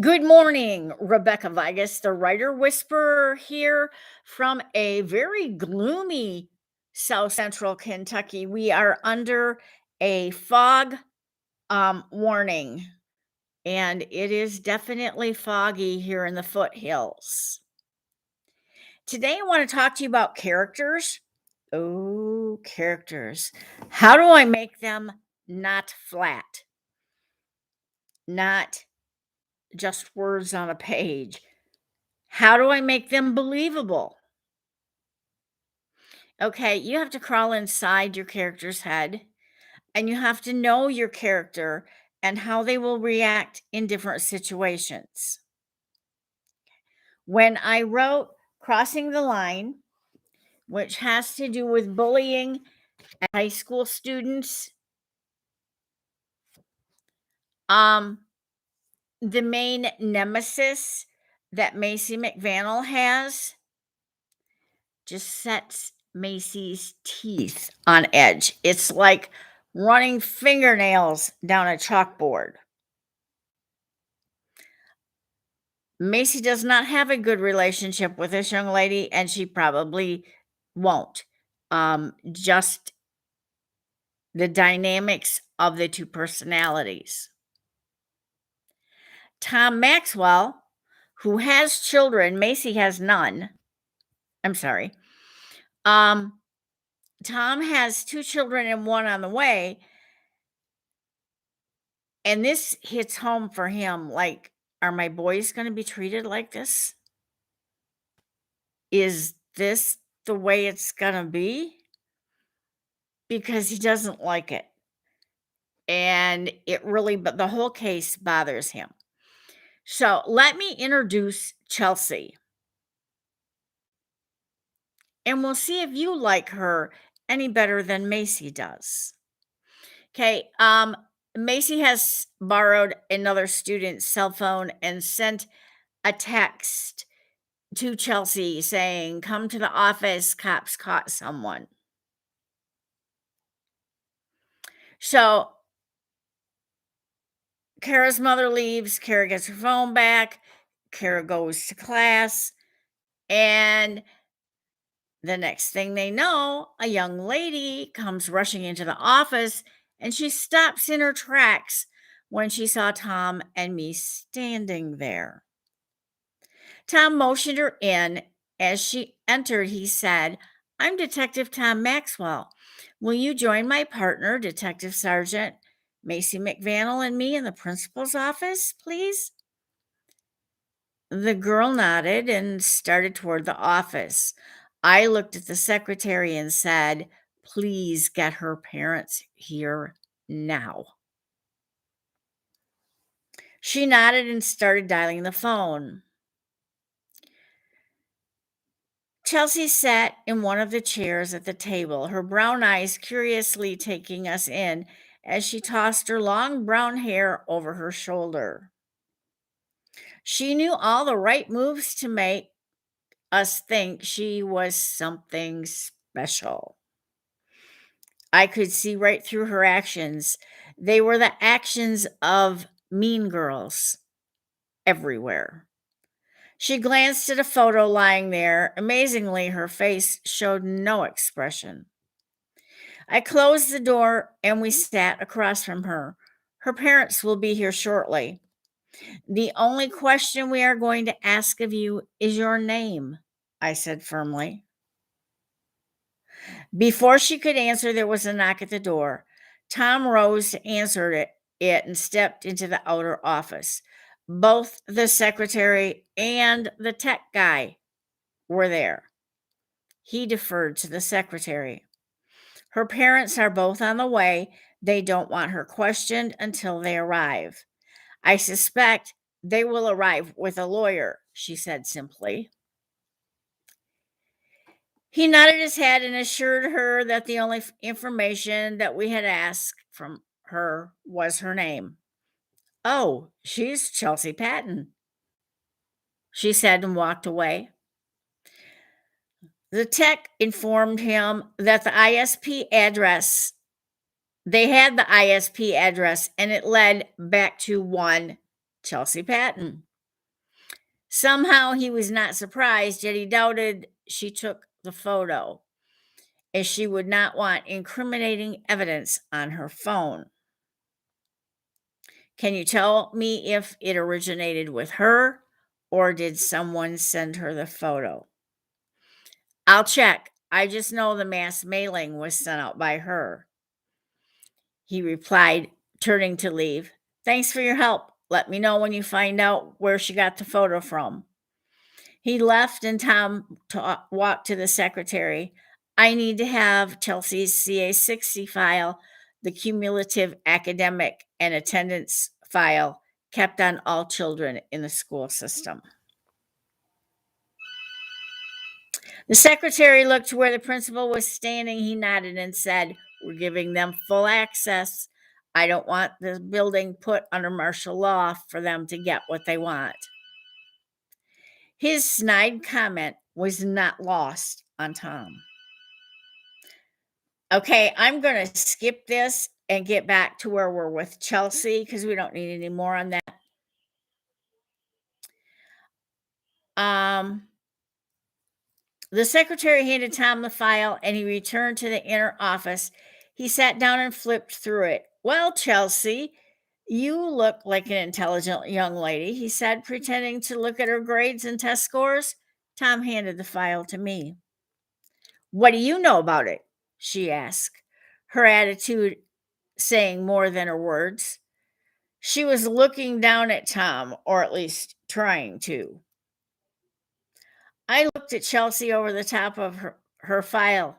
Good morning, Rebecca Vigus, the writer whisperer here from a very gloomy South Central Kentucky. We are under a fog warning, and it is definitely foggy here in the foothills. Today, I want to talk to you about characters. Oh, characters. How do I make them not flat, not just words on a page? How do I make them believable? Okay, you have to crawl inside your character's head and you have to know your character and how they will react in different situations. When I wrote Crossing the Line, which has to do with bullying at high school students, um, the main nemesis that Macy McVannell has just sets Macy's teeth on edge. It's like running fingernails down a chalkboard. Macy does not have a good relationship with this young lady, and she probably won't. Just the dynamics of the two personalities. Tom Maxwell, who has children, Macy has none. I'm sorry. Tom has two children and one on the way. And this hits home for him, like, are my boys gonna be treated like this? Is this the way it's gonna be? Because he doesn't like it. And but the whole case bothers him. So let me introduce Chelsea. And we'll see if you like her any better than Macy does. Okay. Macy has borrowed another student's cell phone and sent a text to Chelsea saying, "Come to the office, cops caught someone." So Kara's mother leaves, Kara gets her phone back, Kara goes to class, and the next thing they know, a young lady comes rushing into the office and she stops in her tracks when she saw Tom and me standing there. Tom motioned her in. As she entered, he said, "I'm Detective Tom Maxwell. Will you join my partner, Detective Sergeant Macy McVannell, and me in the principal's office, please?" The girl nodded and started toward the office. I looked at the secretary and said, "Please get her parents here now." She nodded and started dialing the phone. Chelsea sat in one of the chairs at the table, her brown eyes curiously taking us in as she tossed her long brown hair over her shoulder. She knew all the right moves to make us think she was something special. I could see right through her actions. They were the actions of mean girls everywhere. She glanced at a photo lying there. Amazingly, her face showed no expression. I closed the door and we sat across from her. Her parents will be here shortly. "The only question we are going to ask of you is your name," I said firmly. Before she could answer, there was a knock at the door. Tom rose to answer it and stepped into the outer office. Both the secretary and the tech guy were there. He deferred to the secretary. "Her parents are both on the way. They don't want her questioned until they arrive. I suspect they will arrive with a lawyer," she said simply. He nodded his head and assured her that the only information that we had asked from her was her name. "Oh, she's Chelsea Patton," she said and walked away. The tech informed him that they had the ISP address and it led back to one Chelsea Patton. Somehow he was not surprised, yet he doubted she took the photo, as she would not want incriminating evidence on her phone. Can you tell me if it originated with her or did someone send her the photo? I'll check. I just know the mass mailing was sent out by her. He replied, turning to leave. Thanks for your help. Let me know when you find out where she got the photo from. He left and Tom walked to the secretary. I need to have Chelsea's CA60 file, the cumulative academic and attendance file kept on all children in the school system. The secretary looked to where the principal was standing. He nodded and said, we're giving them full access. I don't want the building put under martial law for them to get what they want. His snide comment was not lost on Tom. Okay, I'm going to skip this and get back to where we're with Chelsea because we don't need any more on that. The secretary handed Tom the file and he returned to the inner office. He sat down and flipped through it. Well, Chelsea, you look like an intelligent young lady, he said, pretending to look at her grades and test scores. Tom handed the file to me. What do you know about it? She asked, her attitude saying more than her words. She was looking down at Tom, or at least trying to. I looked at Chelsea over the top of her file.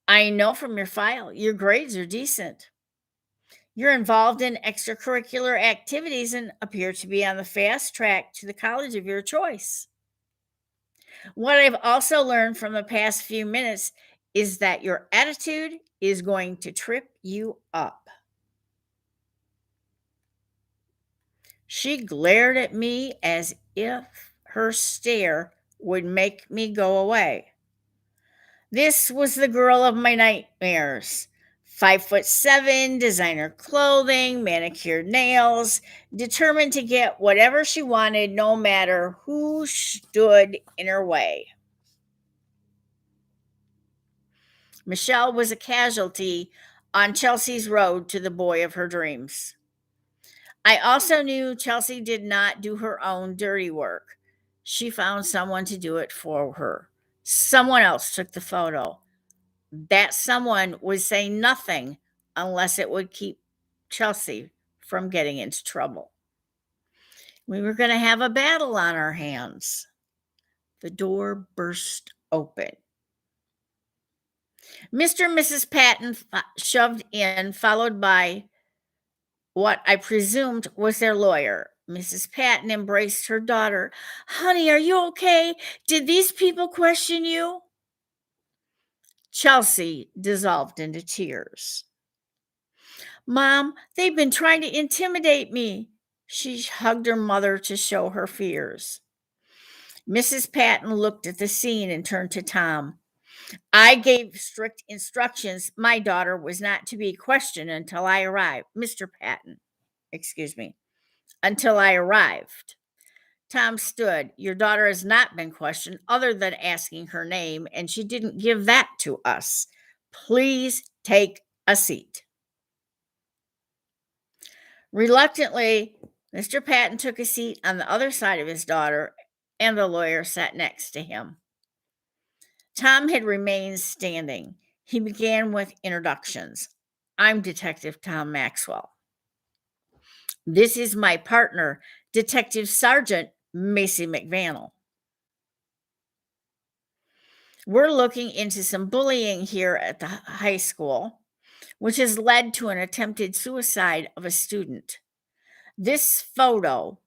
I know from your file, your grades are decent. You're involved in extracurricular activities and appear to be on the fast track to the college of your choice. What I've also learned from the past few minutes is that your attitude is going to trip you up. She glared at me as if her stare would make me go away. This was the girl of my nightmares. 5'7", designer clothing, manicured nails, determined to get whatever she wanted, no matter who stood in her way. Michelle was a casualty on Chelsea's road to the boy of her dreams. I also knew Chelsea did not do her own dirty work. She found someone to do it for her. Someone else took the photo. That someone would say nothing unless it would keep Chelsea from getting into trouble. We were going to have a battle on our hands. The door burst open. Mr. and Mrs. Patton shoved in, followed by what I presumed was their lawyer. Mrs. Patton embraced her daughter. Honey, are you okay? Did these people question you? Chelsea dissolved into tears. Mom, they've been trying to intimidate me. She hugged her mother to show her fears. Mrs. Patton looked at the scene and turned to Tom. I gave strict instructions. My daughter was not to be questioned until I arrived. Mr. Patton, excuse me, until I arrived. Tom stood. Your daughter has not been questioned other than asking her name, and she didn't give that to us. Please take a seat. Reluctantly, Mr. Patton took a seat on the other side of his daughter, and the lawyer sat next to him. Tom had remained standing. He began with introductions. I'm Detective Tom Maxwell. This is my partner, Detective Sergeant Macy McVannell. We're looking into some bullying here at the high school, which has led to an attempted suicide of a student. This photo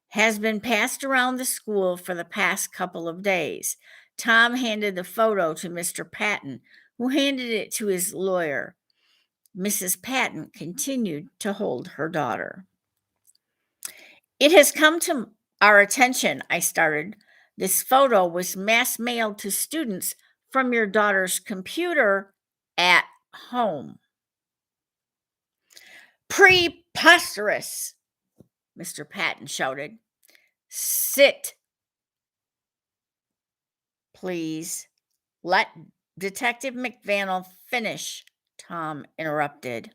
has been passed around the school for the past couple of days. Tom handed the photo to Mr. Patton, who handed it to his lawyer. Mrs. Patton continued to hold her daughter. It has come to our attention, I started. This photo was mass mailed to students from your daughter's computer at home. Preposterous, Mr. Patton shouted. Sit, please. Let Detective McVannell finish, Tom interrupted.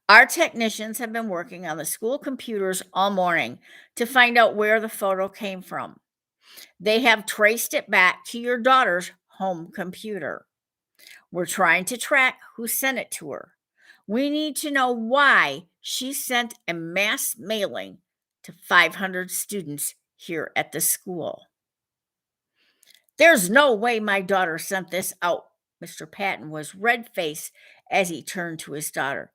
Our technicians have been working on the school computers all morning to find out where the photo came from. They have traced it back to your daughter's home computer. We're trying to track who sent it to her. We need to know why she sent a mass mailing to 500 students here at the school. There's no way my daughter sent this out. Mr. Patton was red-faced as he turned to his daughter.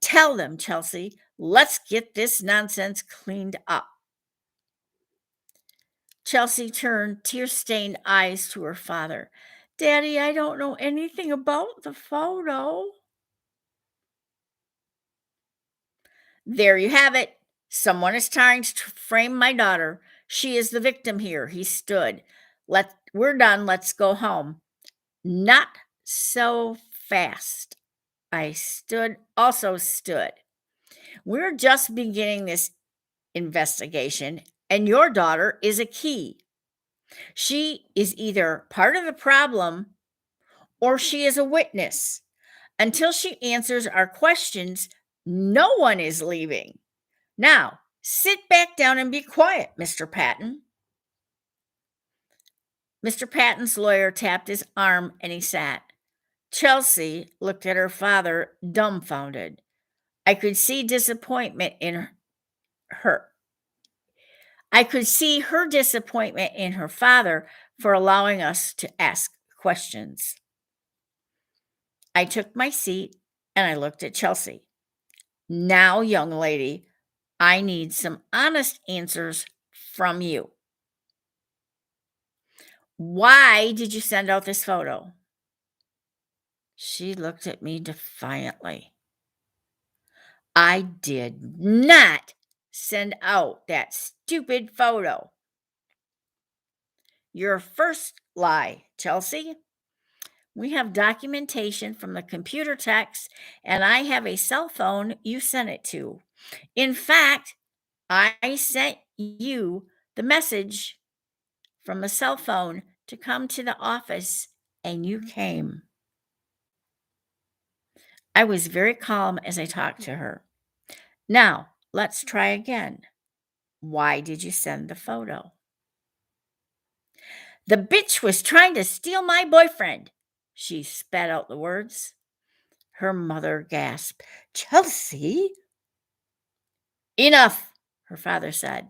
Tell them, Chelsea. Let's get this nonsense cleaned up. Chelsea turned tear-stained eyes to her father. Daddy, I don't know anything about the photo. There you have it. Someone is trying to frame my daughter. She is the victim here. He stood. We're done. Let's go home. Not so fast. I also stood. We're just beginning this investigation, and your daughter is a key. She is either part of the problem or she is a witness. Until she answers our questions, no one is leaving. Now, sit back down and be quiet, Mr. Patton. Mr. Patton's lawyer tapped his arm and he sat. Chelsea looked at her father, dumbfounded. I could see disappointment in her. I could see her disappointment in her father for allowing us to ask questions. I took my seat and I looked at Chelsea. Now, young lady, I need some honest answers from you. Why did you send out this photo? She looked at me defiantly. I did not send out that stupid photo. Your first lie, Chelsea. We have documentation from the computer techs, and I have a cell phone you sent it to. In fact, I sent you the message from a cell phone to come to the office, and you came. I was very calm as I talked to her. Now, let's try again. Why did you send the photo? The bitch was trying to steal my boyfriend. She spat out the words. Her mother gasped. Chelsea? Enough, her father said.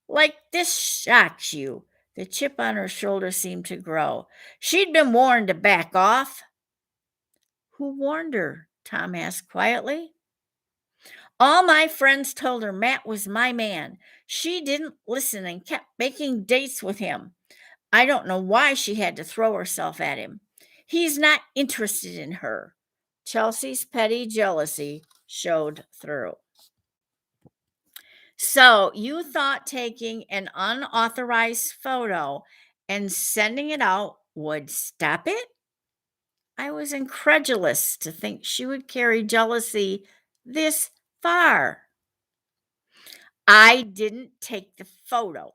Like this shocks you. The chip on her shoulder seemed to grow. She'd been warned to back off. Who warned her? Tom asked quietly. All my friends told her Matt was my man. She didn't listen and kept making dates with him. I don't know why she had to throw herself at him. He's not interested in her. Chelsea's petty jealousy showed through. So you thought taking an unauthorized photo and sending it out would stop it? I was incredulous to think she would carry jealousy this far. I didn't take the photo.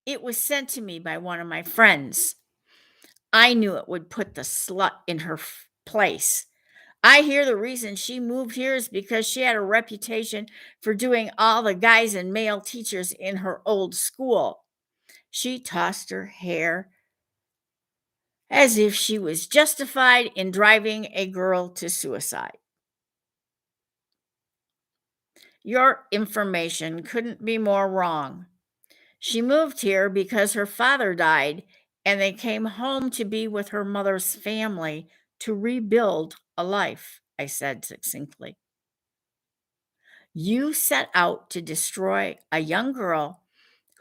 It was sent to me by one of my friends. I knew it would put the slut in her place. I hear the reason she moved here is because she had a reputation for doing all the guys and male teachers in her old school. She tossed her hair as if she was justified in driving a girl to suicide. Your information couldn't be more wrong. She moved here because her father died and they came home to be with her mother's family to rebuild a life, I said succinctly. You set out to destroy a young girl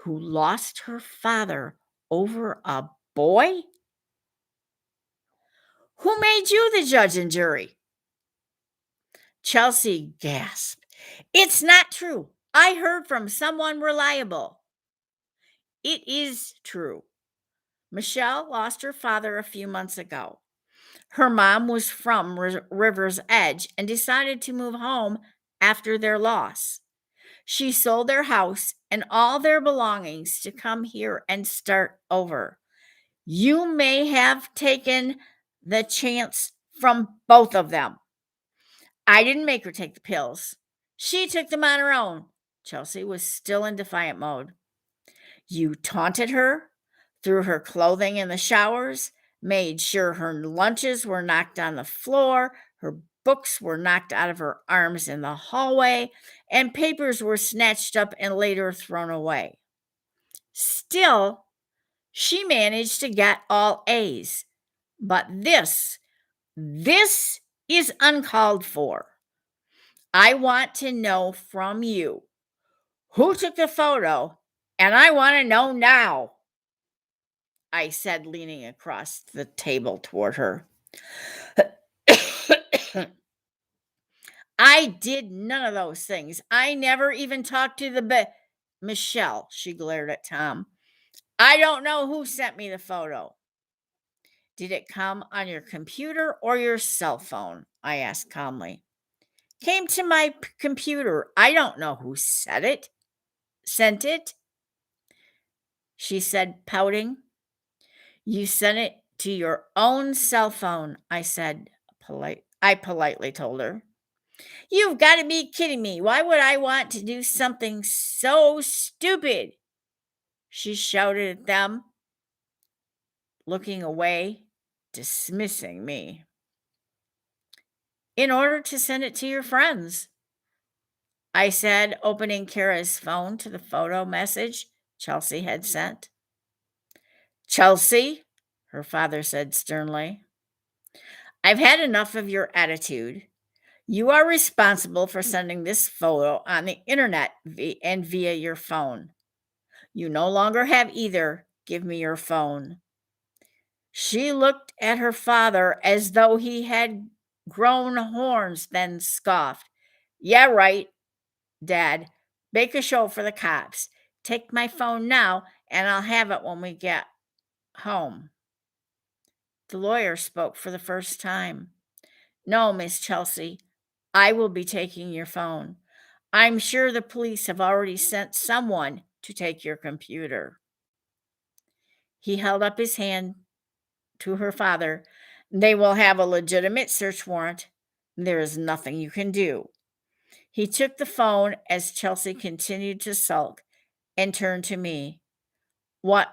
who lost her father over a boy? Who made you the judge and jury? Chelsea gasped. It's not true. I heard from someone reliable. It is true. Michelle lost her father a few months ago. Her mom was from River's Edge and decided to move home after their loss. She sold their house and all their belongings to come here and start over. You may have taken the chance from both of them. I didn't make her take the pills. She took them on her own. Chelsea was still in defiant mode. You taunted her, threw her clothing in the showers, made sure her lunches were knocked on the floor, her books were knocked out of her arms in the hallway, and papers were snatched up and later thrown away. Still, she managed to get all A's. But this is uncalled for. I want to know from you who took the photo, and I want to know now, I said, leaning across the table toward her. I did none of those things. I never even talked to Michelle, she glared at Tom. I don't know who sent me the photo. Did it come on your computer or your cell phone? I asked calmly. Came to my computer. I don't know who sent it, she said, pouting. You sent it to your own cell phone, I said. I politely told her. You've got to be kidding me. Why would I want to do something so stupid? She shouted at them, looking away, dismissing me. In order to send it to your friends, I said, opening Kara's phone to the photo message Chelsea had sent. Chelsea, her father said sternly, I've had enough of your attitude. You are responsible for sending this photo on the internet and via your phone. You no longer have either. Give me your phone. She looked at her father as though he had grown horns, then scoffed. Yeah, right, Dad. Make a show for the cops. Take my phone now, and I'll have it when we get home. The lawyer spoke for the first time. No, Miss Chelsea, I will be taking your phone. I'm sure the police have already sent someone to take your computer. He held up his hand to her father. They will have a legitimate search warrant. There is nothing you can do. He took the phone as Chelsea continued to sulk and turned to me. What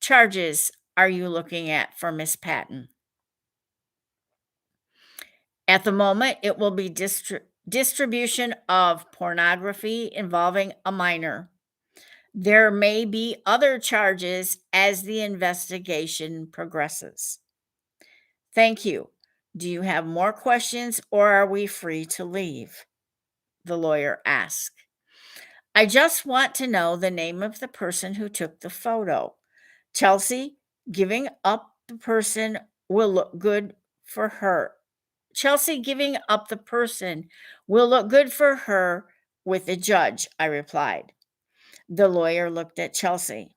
charges are you looking at for Miss Patton? At the moment, it will be distribution of pornography involving a minor. There may be other charges as the investigation progresses. Thank you. Do you have more questions or are we free to leave? The lawyer asked. I just want to know the name of the person who took the photo. Chelsea, giving up the person will look good for her. Chelsea giving up the person will look good for her with the judge, I replied. The lawyer looked at Chelsea.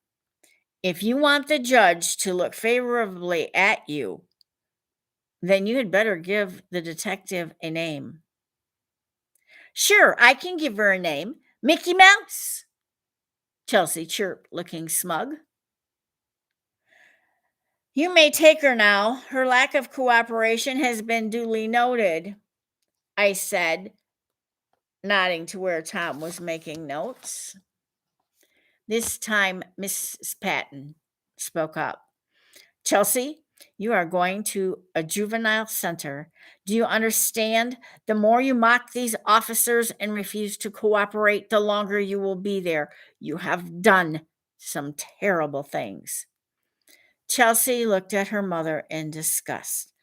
If you want the judge to look favorably at you, then you had better give the detective a name. Sure, I can give her a name. Mickey Mouse, Chelsea chirped, looking smug. You may take her now. Her lack of cooperation has been duly noted, I said, nodding to where Tom was making notes. This time, Mrs. Patton spoke up. Chelsea, you are going to a juvenile center. Do you understand? The more you mock these officers and refuse to cooperate, the longer you will be there. You have done some terrible things. Chelsea looked at her mother in disgust.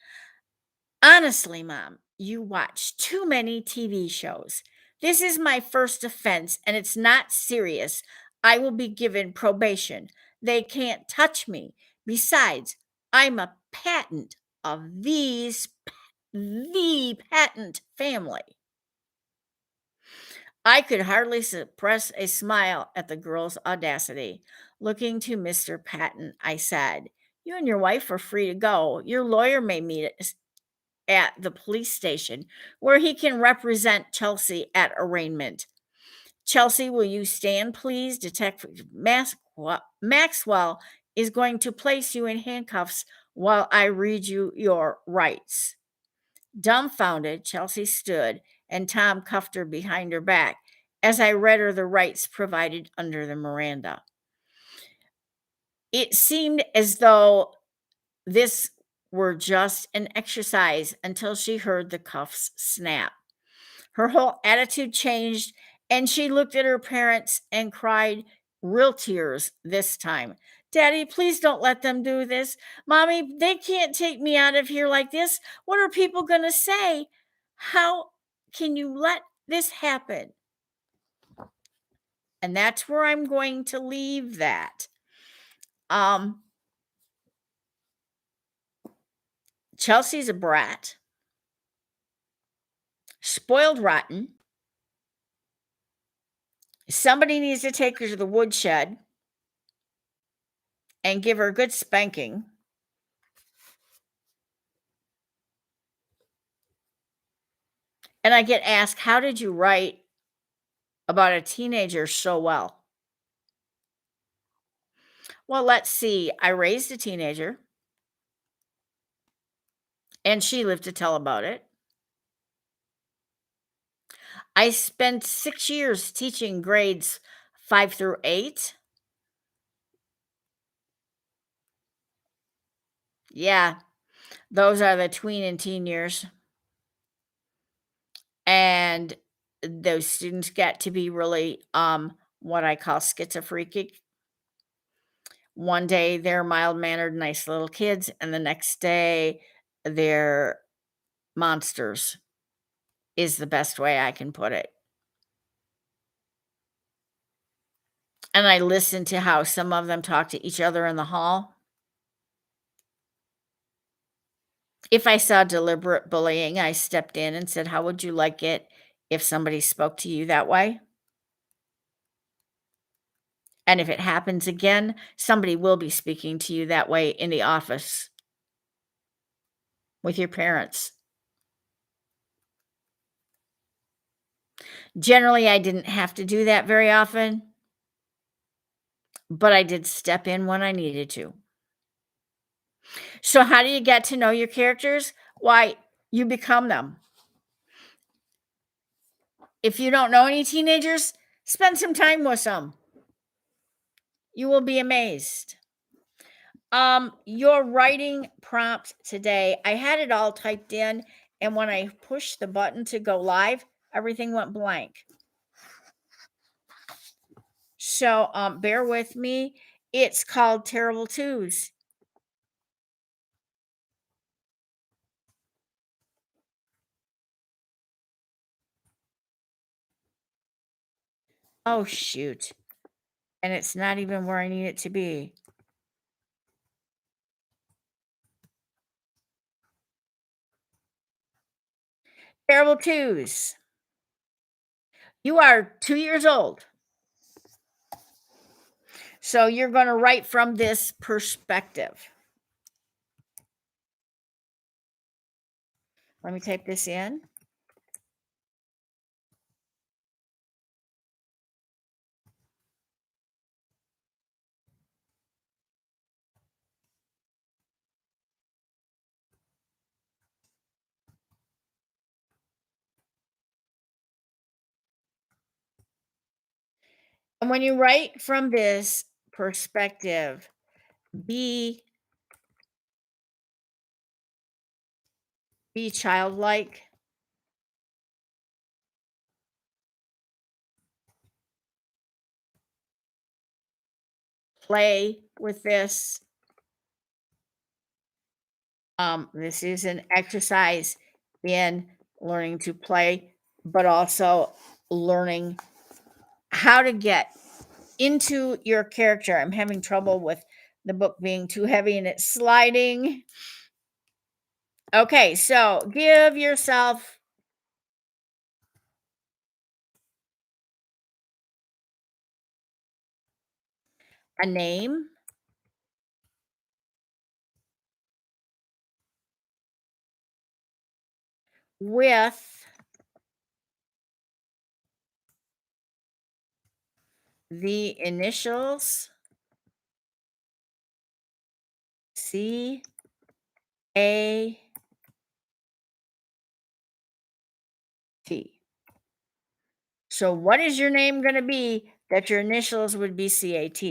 Honestly, Mom, you watch too many TV shows. This is my first offense, and it's not serious. I will be given probation. They can't touch me. Besides, I'm a patent of the patent family. I could hardly suppress a smile at the girl's audacity. Looking to Mr. Patton, I said, You and your wife are free to go. Your lawyer may meet us. at the police station where he can represent Chelsea at arraignment. Chelsea, will you stand, please? Detective Maxwell is going to place you in handcuffs while I read you your rights. Dumbfounded, Chelsea stood, and Tom cuffed her behind her back as I read her the rights provided under the Miranda. It seemed as though this were just an exercise until she heard the cuffs snap. Her whole attitude changed, and she looked at her parents and cried, real tears this time. Daddy, please don't let them do this. Mommy, they can't take me out of here like this. What are people going to say? How can you let this happen? And that's where I'm going to leave that. Chelsea's a brat, spoiled rotten. Somebody needs to take her to the woodshed and give her a good spanking. And I get asked, how did you write about a teenager so well? Well, let's see. I raised a teenager, and she lived to tell about it. I spent 6 years teaching grades 5 through 8. Yeah, those are the tween and teen years. And those students get to be really, what I call schizophrenic. One day, they're mild-mannered, nice little kids, and the next day, they're monsters, is the best way I can put it. And I listened to how some of them talk to each other in the hall. If I saw deliberate bullying, I stepped in and said, "How would you like it if somebody spoke to you that way? And if it happens again, somebody will be speaking to you that way in the office with your parents." Generally, I didn't have to do that very often, but I did step in when I needed to. So, how do you get to know your characters? Why, you become them. If you don't know any teenagers, spend some time with some. You will be amazed. Your writing prompt today, I had it all typed in, and when I pushed the button to go live, everything went blank. So, bear with me. It's called Terrible Twos. Oh, shoot. And it's not even where I need it to be. Terrible Twos. You are 2 years old. So you're going to write from this perspective. Let me type this in. And when you write from this perspective, be be childlike. Play with this. This is an exercise in learning to play, but also learning how to get into your character. I'm having trouble with the book being too heavy and it's sliding. Okay, so give yourself a name. with the initials CAT. So what is your name gonna be that your initials would be CAT?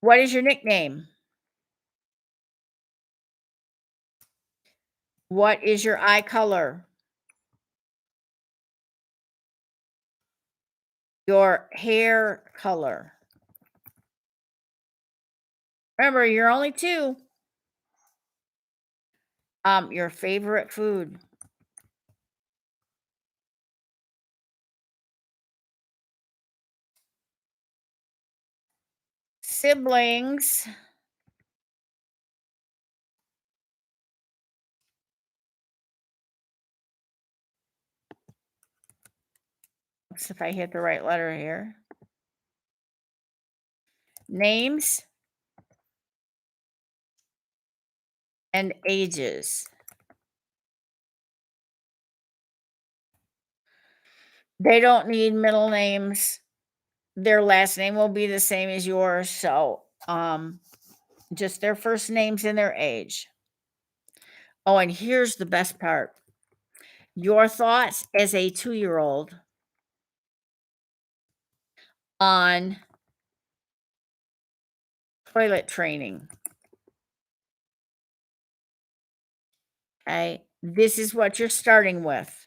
What is your nickname? What is your eye color? Your hair color? Remember, you're only 2. Your favorite food? Siblings? Let's see if I hit the right letter here. Names and ages. They don't need middle names. Their last name will be the same as yours, so, just their first names and their age. Oh, and here's the best part. Your thoughts as a 2-year-old on toilet training. Okay? This is what you're starting with.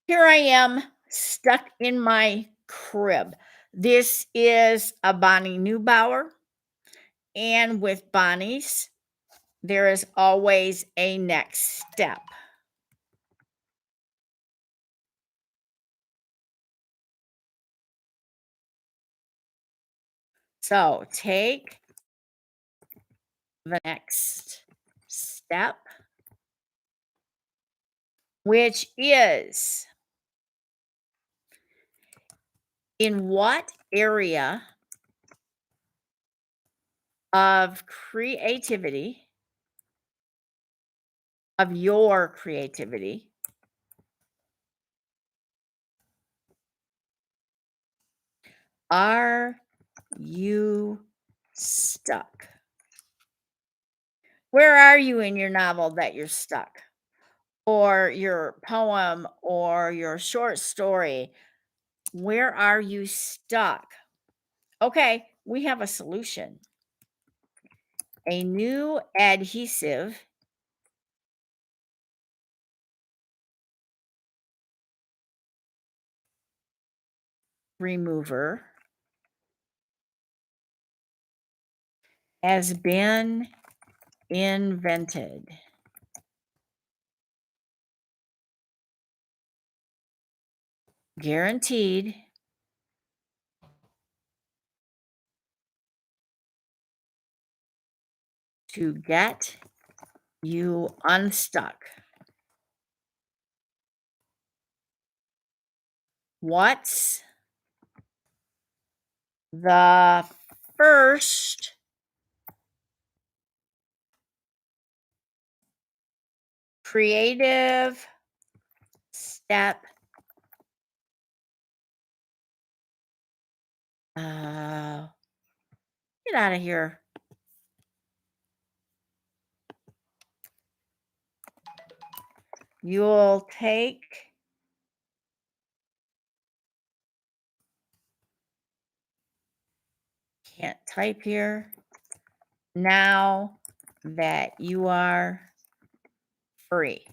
Here I am stuck in my crib. This is a Bonnie Neubauer, and with Bonnie's, there is always a next step. So take the next step, which is in what area of creativity, of your creativity, are you stuck? Where are you in your novel that you're stuck? Or your poem or your short story? Where are you stuck? Okay, we have a solution. A new adhesive remover has been invented. Guaranteed to get you unstuck. What's the first creative step get out of here. You'll take can't type here. Now that you are free.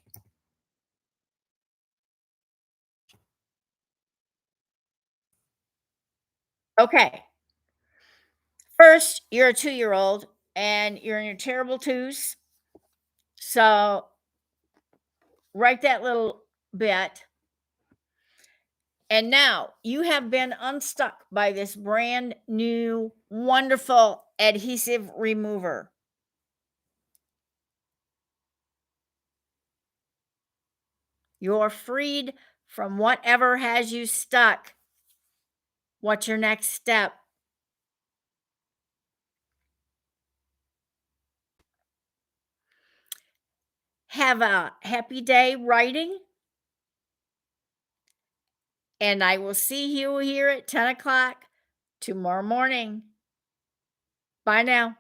Okay. First, you're a 2-year-old and you're in your terrible twos So write that little bit. And now you have been unstuck by this brand new, wonderful adhesive remover. You're freed from whatever has you stuck. What's your next step? Have a happy day writing, and I will see you here at 10 o'clock tomorrow morning. Bye now.